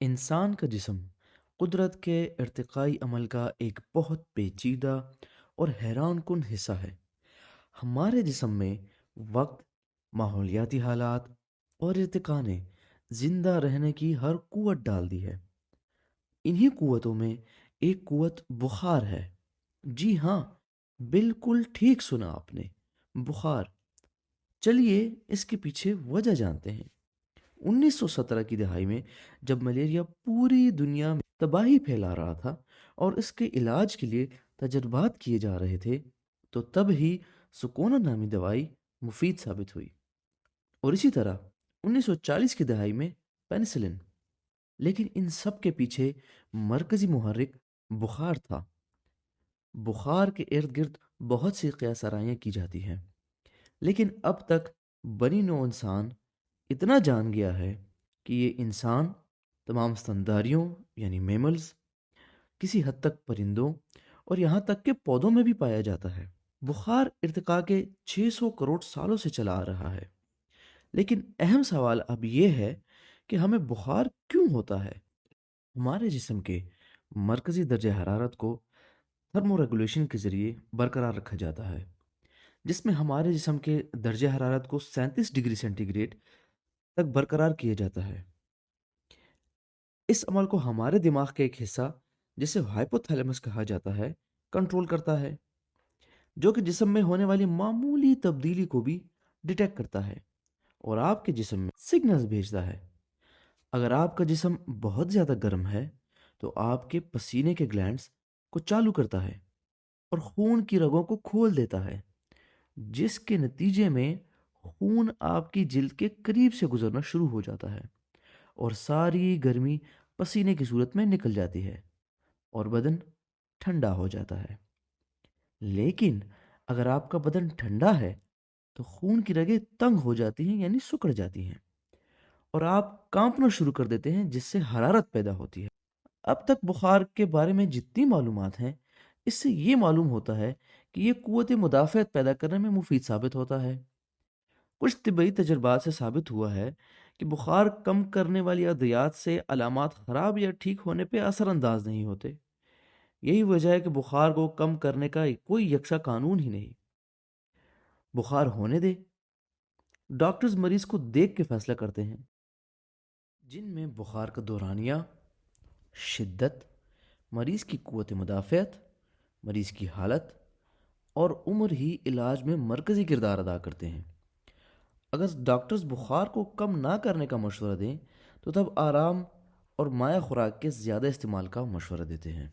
انسان کا جسم قدرت کے ارتقائی عمل کا ایک بہت پیچیدہ اور حیران کن حصہ ہے۔ ہمارے جسم میں وقت، ماحولیاتی حالات اور ارتقاء نے زندہ رہنے کی ہر قوت ڈال دی ہے۔ انہی قوتوں میں ایک قوت بخار ہے۔ جی ہاں، بالکل ٹھیک سنا آپ نے، بخار۔ چلیے اس کے پیچھے وجہ جانتے ہیں۔ 1917 کی دہائی میں جب ملیریا پوری دنیا میں تباہی پھیلا رہا تھا اور اس کے علاج کے لیے تجربات کیے جا رہے تھے، تو تب ہی سکونہ نامی دوائی مفید ثابت ہوئی، اور اسی طرح 1940 کی دہائی میں پینسلن۔ لیکن ان سب کے پیچھے مرکزی محرک بخار تھا۔ بخار کے ارد گرد بہت سی قیاس آرائیاں کی جاتی ہیں، لیکن اب تک بنی نوع انسان اتنا جان گیا ہے کہ یہ انسان، تمام ستنداریوں یعنی میملز، کسی حد تک پرندوں اور یہاں تک کہ پودوں میں بھی پایا جاتا ہے۔ بخار ارتقاء کے 600 کروڑ سالوں سے چلا آ رہا ہے، لیکن اہم سوال اب یہ ہے کہ ہمیں بخار کیوں ہوتا ہے؟ ہمارے جسم کے مرکزی درجہ حرارت کو تھرمو ریگولیشن کے ذریعے برقرار رکھا جاتا ہے، جس میں ہمارے جسم کے درجہ حرارت کو 37 ڈگری سینٹی گریڈ تک برقرار کیا جاتا ہے۔ اس عمل کو ہمارے دماغ کا ایک حصہ، جسے ہائپوتھیلیمس کہا جاتا ہے، کنٹرول کرتا ہے، جو کہ جسم میں ہونے والی معمولی تبدیلی کو بھی ڈیٹیکٹ کرتا ہے اور آپ کے جسم میں سگنلز بھیجتا ہے۔ اگر آپ کا جسم بہت زیادہ گرم ہے تو آپ کے پسینے کے گلینڈز کو چالو کرتا ہے اور خون کی رگوں کو کھول دیتا ہے، جس کے نتیجے میں خون آپ کی جلد کے قریب سے گزرنا شروع ہو جاتا ہے اور ساری گرمی پسینے کی صورت میں نکل جاتی ہے اور بدن ٹھنڈا ہو جاتا ہے۔ لیکن اگر آپ کا بدن ٹھنڈا ہے تو خون کی رگیں تنگ ہو جاتی ہیں، یعنی سکڑ جاتی ہیں، اور آپ کانپنا شروع کر دیتے ہیں، جس سے حرارت پیدا ہوتی ہے۔ اب تک بخار کے بارے میں جتنی معلومات ہیں، اس سے یہ معلوم ہوتا ہے کہ یہ قوت مدافعت پیدا کرنے میں مفید ثابت ہوتا ہے۔ کچھ طبی تجربات سے ثابت ہوا ہے کہ بخار کم کرنے والی ادویات سے علامات خراب یا ٹھیک ہونے پہ اثر انداز نہیں ہوتے۔ یہی وجہ ہے کہ بخار کو کم کرنے کا کوئی یکساں قانون ہی نہیں۔ بخار ہونے دے، ڈاکٹرز مریض کو دیکھ کے فیصلہ کرتے ہیں، جن میں بخار کا دورانیہ، شدت، مریض کی قوت مدافعت، مریض کی حالت اور عمر ہی علاج میں مرکزی کردار ادا کرتے ہیں۔ اگر ڈاکٹرز بخار کو کم نہ کرنے کا مشورہ دیں تو تب آرام اور مائع خوراک کے زیادہ استعمال کا مشورہ دیتے ہیں۔